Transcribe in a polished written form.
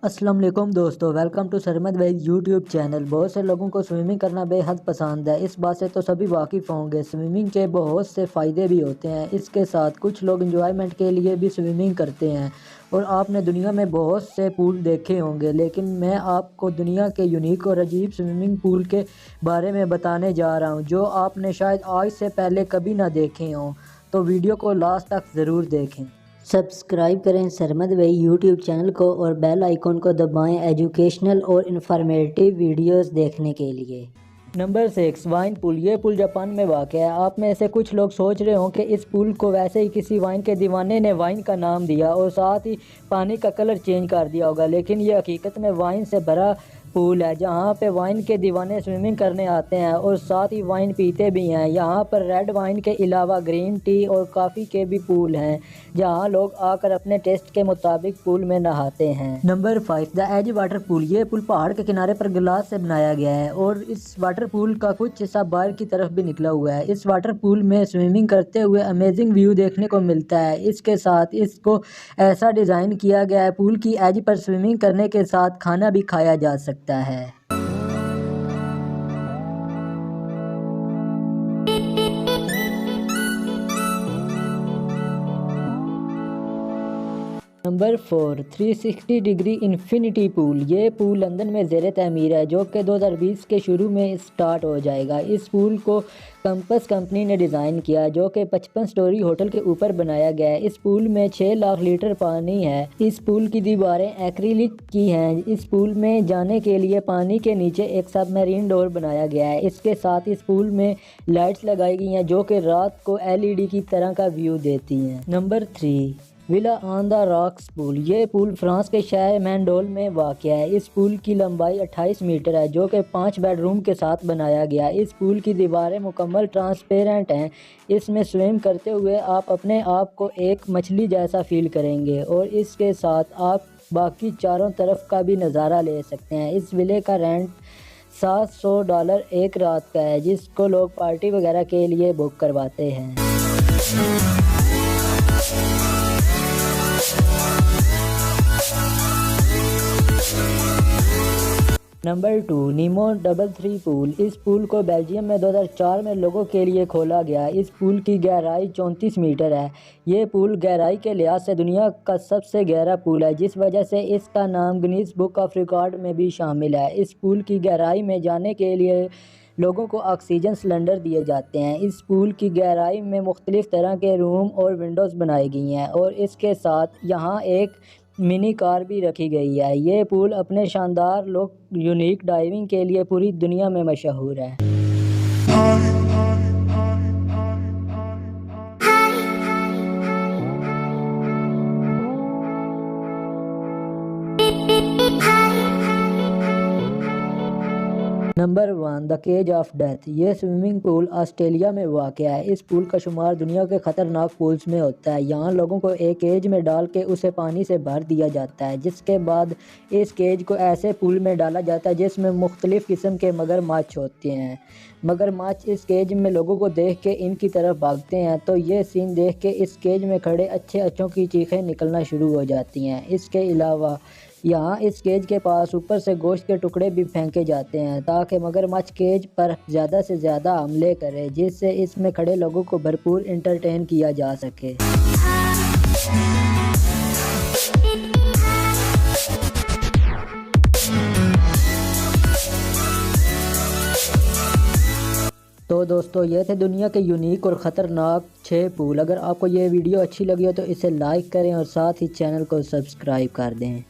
अस्सलाम वालेकुम दोस्तों, वेलकम टू सरमद भाई यूट्यूब चैनल। बहुत से लोगों को स्विमिंग करना बेहद पसंद है। इस बात से तो सभी वाकिफ़ होंगे। स्विमिंग के बहुत से फ़ायदे भी होते हैं। इसके साथ कुछ लोग एंजॉयमेंट के लिए भी स्विमिंग करते हैं। और आपने दुनिया में बहुत से पूल देखे होंगे, लेकिन मैं आपको दुनिया के यूनिक और अजीब स्विमिंग पूल के बारे में बताने जा रहा हूँ, जो आपने शायद आज से पहले कभी ना देखे हों। तो वीडियो को लास्ट तक ज़रूर देखें। सब्सक्राइब करें सरमद भाई यूट्यूब चैनल को और बेल आइकॉन को दबाएं एजुकेशनल और इन्फॉर्मेटिव वीडियोस देखने के लिए। Number 6, wine pool. ये पूल जापान में वाक़ है। आप में से कुछ लोग सोच रहे हों कि इस पूल को वैसे ही किसी वाइन के दीवाने ने वाइन का नाम दिया और साथ ही पानी का कलर चेंज कर दिया होगा, लेकिन ये हकीकत में वाइन से भरा पूल है, जहाँ पे वाइन के दीवाने स्विमिंग करने आते हैं और साथ ही वाइन पीते भी हैं। यहाँ पर रेड वाइन के अलावा ग्रीन टी और कॉफ़ी के भी पूल हैं, जहाँ लोग आकर अपने टेस्ट के मुताबिक पूल में नहाते हैं। Number 5, the edge water pool. ये पूल पहाड़ के किनारे पर ग्लास से बनाया गया है और इस वाटर पूल का कुछ हिस्सा बाहर की तरफ भी निकला हुआ है। इस वाटर पूल में स्विमिंग करते हुए अमेजिंग व्यू देखने को मिलता है। इसके साथ इसको ऐसा डिज़ाइन किया गया है, पूल की एज पर स्विमिंग करने के साथ खाना भी खाया जा सकता है। Number 4, 360 degree infinity pool. ये पूल लंदन में ज़ेर तमीर है, जो कि 2020 के शुरू में स्टार्ट हो जाएगा। इस पूल को कंपस कंपनी ने डिज़ाइन किया, जो कि 55 स्टोरी होटल के ऊपर बनाया गया है। इस पूल में 6 लाख लीटर पानी है। इस पूल की दीवारें एक्रिलिक की हैं। इस पूल में जाने के लिए पानी के नीचे एक सबमरीन डोर बनाया गया है। इसके साथ इस पूल में लाइट्स लगाई गई हैं, जो कि रात को LED की तरह का व्यू देती हैं। Number 3, villa on the rocks pool. ये पूल फ्रांस के शहर मैंडोल में वाक़या है। इस पूल की लंबाई 28 मीटर है, जो कि 5 बेडरूम के साथ बनाया गया। इस पूल की दीवारें मुकम्मल ट्रांसपेरेंट हैं। इसमें स्विम करते हुए आप अपने आप को एक मछली जैसा फील करेंगे और इसके साथ आप बाकी चारों तरफ का भी नज़ारा ले सकते हैं। इस विले का रेंट $700 एक रात का है, जिसको लोग पार्टी वगैरह के लिए बुक करवाते हैं। नंबर 2, नीमो डबल 3 पूल। इस पूल को बेल्जियम में 2004 में लोगों के लिए खोला गया। इस पूल की गहराई 34 मीटर है। ये पूल गहराई के लिहाज से दुनिया का सबसे गहरा पूल है, जिस वजह से इसका नाम गिनीज बुक ऑफ रिकॉर्ड में भी शामिल है। इस पूल की गहराई में जाने के लिए लोगों को ऑक्सीजन सिलेंडर दिए जाते हैं। इस पूल की गहराई में मुख्तलिफ तरह के रूम और विंडोज़ बनाई गई हैं और इसके साथ यहाँ एक मिनी कार भी रखी गई है। ये पूल अपने शानदार लुक, यूनिक डाइविंग के लिए पूरी दुनिया में मशहूर है। Number 1, the cage of death. ये स्विमिंग पूल ऑस्ट्रेलिया में वाक़या है। इस पूल का शुमार दुनिया के ख़तरनाक पूल्स में होता है। यहाँ लोगों को एक केज में डाल के उसे पानी से भर दिया जाता है, जिसके बाद इस केज को ऐसे पूल में डाला जाता है जिसमें मुख्तलिफ़ किस्म के मगरमच्छ होते हैं। मगरमच्छ इस केज में लोगों को देख के इनकी तरफ भागते हैं, तो ये सीन देख के इस केज में खड़े अच्छों की चीखें निकलना शुरू हो जाती हैं। इसके अलावा यहाँ इस केज के पास ऊपर से गोश्त के टुकड़े भी फेंके जाते हैं, ताकि मगरमच्छ केज पर ज़्यादा से ज़्यादा हमले करे, जिससे इसमें खड़े लोगों को भरपूर इंटरटेन किया जा सके। तो दोस्तों, ये थे दुनिया के यूनिक और ख़तरनाक 6 पूल। अगर आपको ये वीडियो अच्छी लगी हो तो इसे लाइक करें और साथ ही चैनल को सब्सक्राइब कर दें।